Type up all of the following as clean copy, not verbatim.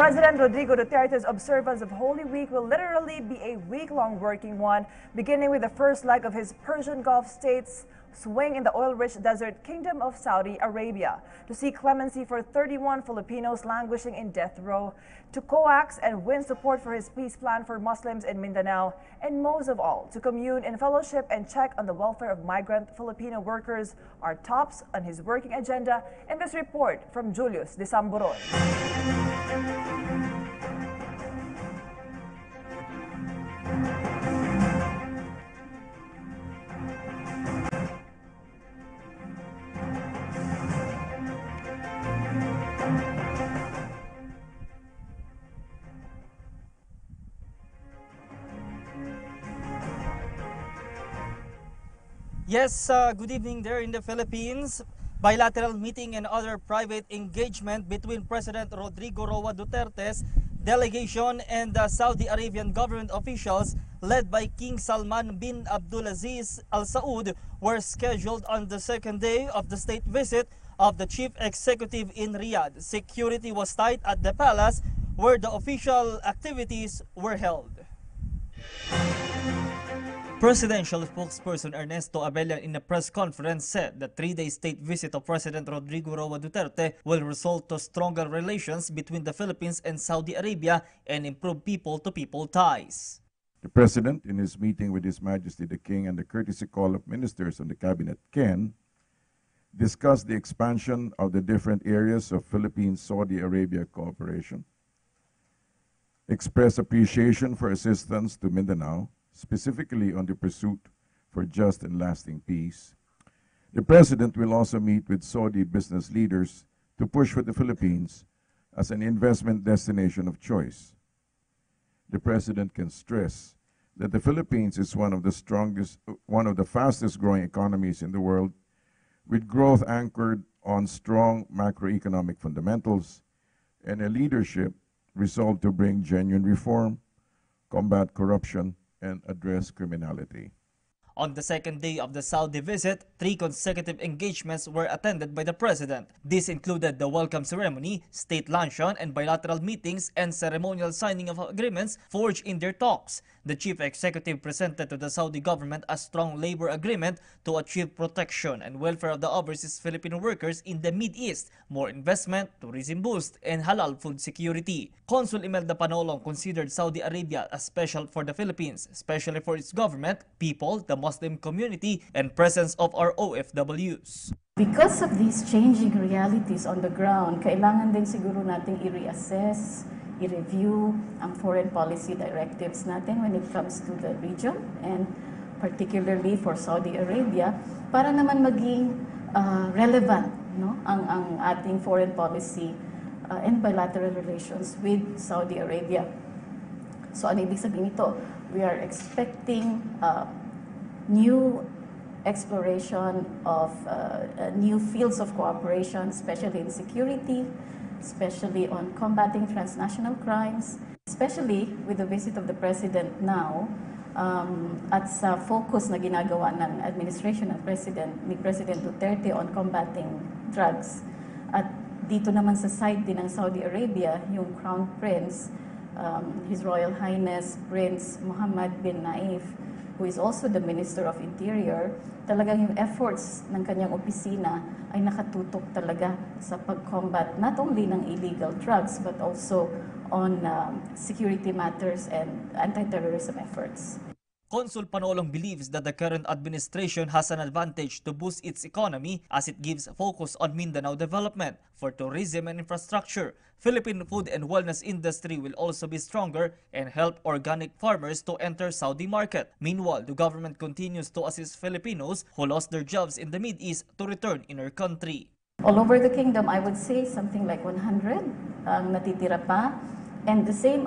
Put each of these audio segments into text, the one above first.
President Rodrigo Duterte's observance of Holy Week will literally be a week-long working one, beginning with the first leg of his Persian Gulf states swing in the oil-rich desert kingdom of Saudi Arabia, to seek clemency for 31 Filipinos languishing in death row, to coax and win support for his peace plan for Muslims in Mindanao, and most of all, to commune in fellowship and check on the welfare of migrant Filipino workers are tops on his working agenda in this report from Julius de Samburon. Yes, good evening there in the Philippines. Bilateral meeting and other private engagement between President Rodrigo Roa Duterte's delegation and the Saudi Arabian government officials led by King Salman bin Abdulaziz Al Saud were scheduled on the second day of the state visit of the chief executive in Riyadh. Security was tight at the palace where the official activities were held. Presidential spokesperson Ernesto Abellan in a press conference said the three-day state visit of President Rodrigo Roa Duterte will result to stronger relations between the Philippines and Saudi Arabia and improve people-to-people ties. The President, in his meeting with His Majesty the King and the courtesy call of ministers on the Cabinet Ken, discussed the expansion of the different areas of Philippine-Saudi Arabia cooperation, expressed appreciation for assistance to Mindanao, specifically on the pursuit for just and lasting peace. The President will also meet with Saudi business leaders to push for the Philippines as an investment destination of choice. The President can stress that the Philippines is one of the fastest growing economies in the world, with growth anchored on strong macroeconomic fundamentals and a leadership resolved to bring genuine reform, combat corruption, and address criminality. On the second day of the Saudi visit, 3 consecutive engagements were attended by the President. This included the welcome ceremony, state luncheon, and bilateral meetings and ceremonial signing of agreements forged in their talks. The chief executive presented to the Saudi government a strong labor agreement to achieve protection and welfare of the overseas Filipino workers in the Mid-East, more investment, tourism boost, and halal food security. Consul Imelda Panolong considered Saudi Arabia as special for the Philippines, especially for its government, people, the Muslim community, and presence of our OFWs. Because of these changing realities on the ground, kailangan din siguro nating i-reassess, i-review ang foreign policy directives natin when it comes to the region and particularly for Saudi Arabia para naman maging relevant, no, ang ating foreign policy and bilateral relations with Saudi Arabia. So ano ibig sabihin ito? We are expecting new exploration of new fields of cooperation, especially in security, especially on combating transnational crimes, especially with the visit of the President now, at sa focus na ginagawa ng administration ng ni President Duterte on combating drugs. At dito naman sa side din ng Saudi Arabia, yung Crown Prince, His Royal Highness Prince Mohammed bin Naif, who is also the Minister of Interior, talagang yung efforts ng kanyang opisina ay nakatutok talaga sa pag-combat not only ng illegal drugs but also on security matters and anti-terrorism efforts. Consul Panolong believes that the current administration has an advantage to boost its economy as it gives focus on Mindanao development for tourism and infrastructure. Philippine food and wellness industry will also be stronger and help organic farmers to enter Saudi market. Meanwhile, the government continues to assist Filipinos who lost their jobs in the Mid-East to return in our country. All over the kingdom, I would say something like 100 ang natitira pa. And the same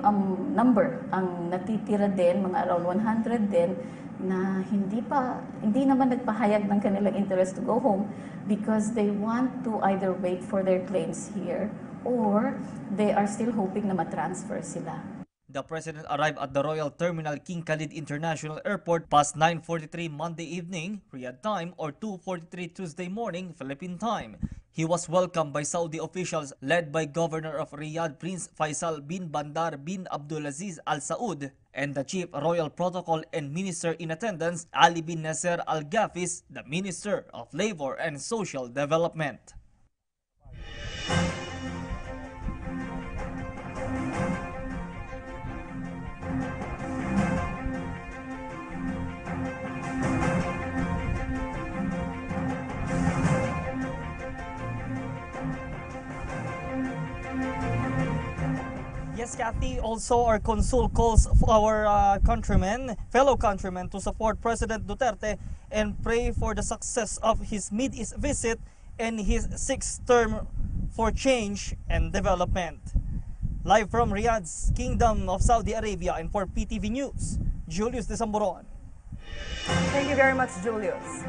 number ang natitira din, mga around 100 din, na hindi naman nagpahayag ng kanilang interest to go home because they want to either wait for their claims here or they are still hoping na matransfer sila. The President arrived at the Royal Terminal King Khalid International Airport past 9:43 Monday evening, Riyadh time, or 2:43 Tuesday morning, Philippine time. He was welcomed by Saudi officials led by Governor of Riyadh Prince Faisal bin Bandar bin Abdulaziz Al Saud and the Chief Royal Protocol and Minister in Attendance Ali bin Nasser Al Ghafis, the Minister of Labor and Social Development. Yes, Kathy, also our consul calls for our fellow countrymen to support President Duterte and pray for the success of his Mid-East visit and his sixth term for change and development. Live from Riyadh's Kingdom of Saudi Arabia and for PTV News, Julius de Samburon. Thank you very much, Julius.